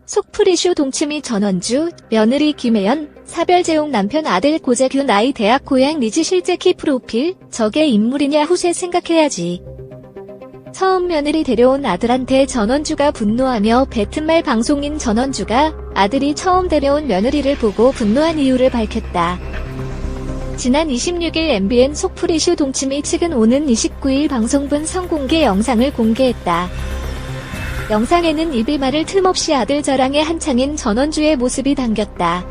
속풀이슈 동치미 전원주, 며느리 김혜연, 사별제용 남편 아들 고재규 나이 대학 고향 리지 실제 키 프로필, 저게 인물이냐 후세 생각해야지. 처음 며느리 데려온 아들한테 전원주가 분노하며 뱉은 말 방송인 전원주가 아들이 처음 데려온 며느리를 보고 분노한 이유를 밝혔다. 지난 26일 MBN 속풀이슈 동치미 측은 오는 29일 방송분 성공개 영상을 공개했다. 영상에는 입을 말을 틈없이 아들 자랑에 한창인 전원주의 모습이 담겼다.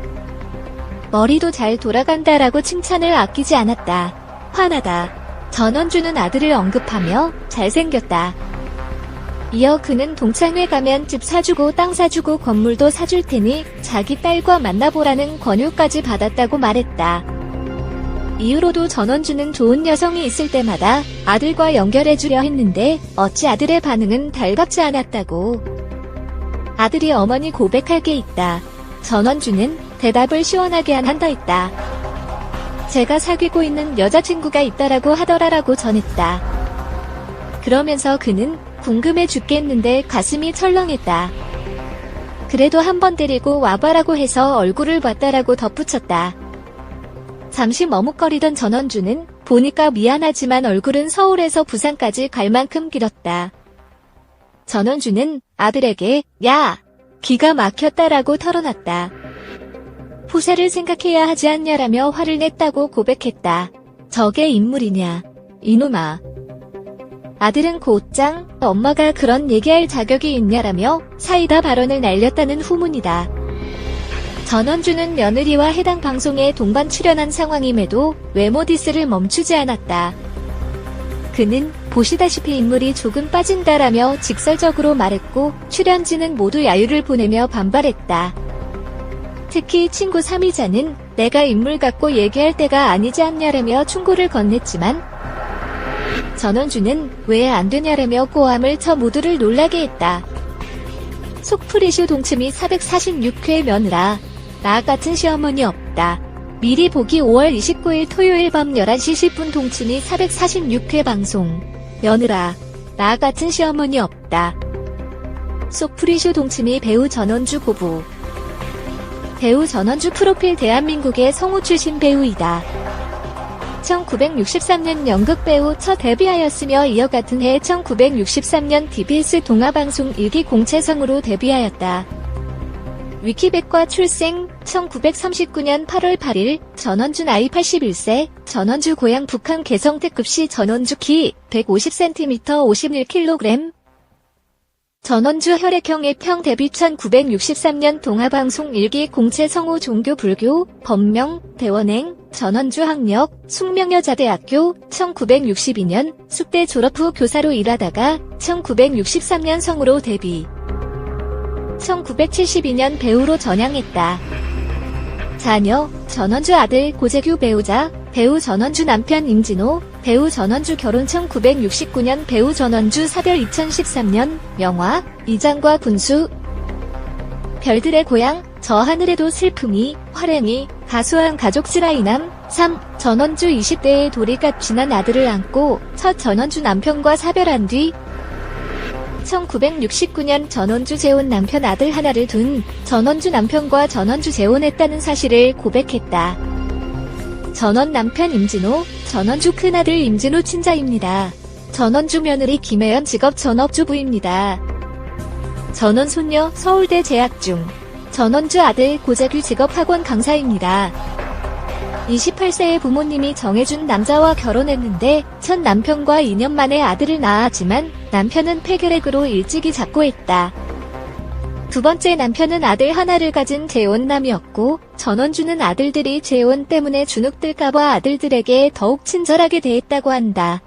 머리도 잘 돌아간다라고 칭찬을 아끼지 않았다. 화나다. 전원주는 아들을 언급하며 잘생겼다. 이어 그는 동창회 가면 집 사주고 땅 사주고 건물도 사줄 테니 자기 딸과 만나보라는 권유까지 받았다고 말했다. 이후로도 전원주는 좋은 여성이 있을 때마다 아들과 연결해주려 했는데 어찌 아들의 반응은 달갑지 않았다고. 아들이 어머니 고백할 게 있다. 전원주는 대답을 시원하게 한다 했다. 제가 사귀고 있는 여자친구가 있다라고 하더라라고 전했다. 그러면서 그는 궁금해 죽겠는데 가슴이 철렁했다. 그래도 한번 데리고 와봐라고 해서 얼굴을 봤다라고 덧붙였다. 잠시 머뭇거리던 전원주는 보니까 미안하지만 얼굴은 서울에서 부산까지 갈 만큼 길었다. 전원주는 아들에게 야! 기가 막혔다라고 털어놨다. 후세를 생각해야 하지 않냐라며 화를 냈다고 고백했다. 저게 인물이냐. 이놈아. 아들은 곧장 엄마가 그런 얘기할 자격이 있냐라며 사이다 발언을 날렸다는 후문이다. 전원주는 며느리와 해당 방송에 동반 출연한 상황임에도 외모 디스를 멈추지 않았다. 그는 보시다시피 인물이 조금 빠진다라며 직설적으로 말했고 출연진은 모두 야유를 보내며 반발했다. 특히 친구 3위자는 내가 인물 갖고 얘기할 때가 아니지 않냐라며 충고를 건넸지만 전원주는 왜 안 되냐라며 꼬함을 쳐 모두를 놀라게 했다. 속풀이슈 동치미 446회 며느라. 나 같은 시어머니 없다. 미리 보기 5월 29일 토요일 밤 11시 10분 동치미 446회 방송. 며느라. 나 같은 시어머니 없다. 속풀이슈 동치미 배우 전원주 고부. 배우 전원주 프로필 대한민국의 성우 출신 배우이다. 1963년 연극배우 첫 데뷔하였으며 이어 같은 해 1963년 TBS 동화방송 1기 공채성으로 데뷔하였다. 위키백과 출생 1939년 8월 8일 전원주 나이 81세 전원주 고향 북한 개성 특급시 전원주 키 150cm 51kg 전원주 혈액형 A평 데뷔 1963년 동화방송 1기 공채 성우 종교 불교 법명 대원행 전원주 학력 숙명여자대학교 1962년 숙대 졸업 후 교사로 일하다가 1963년 성우로 데뷔 1972년 배우로 전향했다. 자녀 전원주 아들 고재규 배우자 배우 전원주 남편 임진호 배우 전원주 결혼 1969년 배우 전원주 사별 2013년 영화 이장과 군수 별들의 고향 저 하늘에도 슬픔이 활행이 가수한 가족 슬라이남 3 전원주 20대의 도리값지난 아들을 안고 첫 전원주 남편과 사별한 뒤 1969년 전원주 재혼 남편 아들 하나를 둔 전원주 남편과 전원주 재혼했다는 사실을 고백했다. 전원 남편 임진호, 전원주 큰아들 임진호 친자입니다. 전원주 며느리 김혜연 직업 전업주부입니다. 전원 손녀 서울대 재학 중. 전원주 아들 고재규 직업 학원 강사입니다. 28세의 부모님이 정해준 남자와 결혼했는데 첫 남편과 2년 만에 아들을 낳았지만 남편은 폐결핵으로 일찍이 작고했다. 두 번째 남편은 아들 하나를 가진 재혼남이었고 전원주는 아들들이 재혼 때문에 주눅들까봐 아들들에게 더욱 친절하게 대했다고 한다.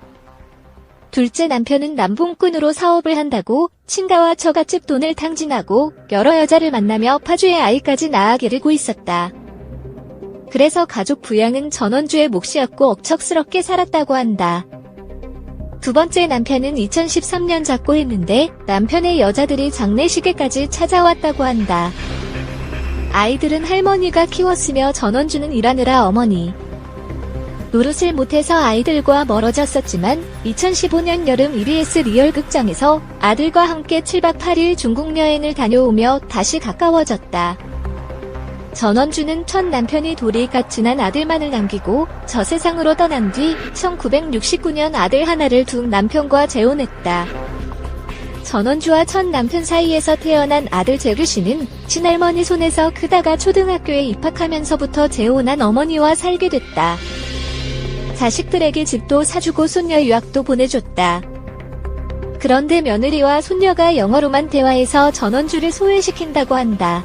둘째 남편은 남봉꾼으로 사업을 한다고 친가와 처갓집 돈을 탕진하고 여러 여자를 만나며 파주의 아이까지 낳아 기르고 있었다. 그래서 가족 부양은 전원주의 몫이었고 억척스럽게 살았다고 한다. 두 번째 남편은 2013년 작고했는데 남편의 여자들이 장례식에까지 찾아왔다고 한다. 아이들은 할머니가 키웠으며 전원주는 일하느라 어머니 노릇을 못해서 아이들과 멀어졌었지만 2015년 여름 EBS 리얼 극장에서 아들과 함께 7박 8일 중국 여행을 다녀오며 다시 가까워졌다. 전원주는 첫 남편이 돌이가친한 아들만을 남기고 저 세상으로 떠난 뒤 1969년 아들 하나를 둔 남편과 재혼했다. 전원주와 첫 남편 사이에서 태어난 아들 재규씨는 친할머니 손에서 크다가 초등학교에 입학하면서부터 재혼한 어머니와 살게 됐다. 자식들에게 집도 사주고 손녀 유학도 보내줬다. 그런데 며느리와 손녀가 영어로만 대화해서 전원주를 소외시킨다고 한다.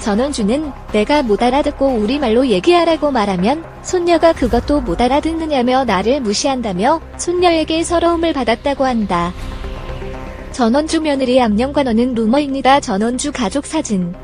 전원주는 내가 못 알아듣고 우리말로 얘기하라고 말하면 손녀가 그것도 못 알아듣느냐며 나를 무시한다며 손녀에게 서러움을 받았다고 한다. 전원주 며느리 암령관원은 루머입니다. 전원주 가족 사진.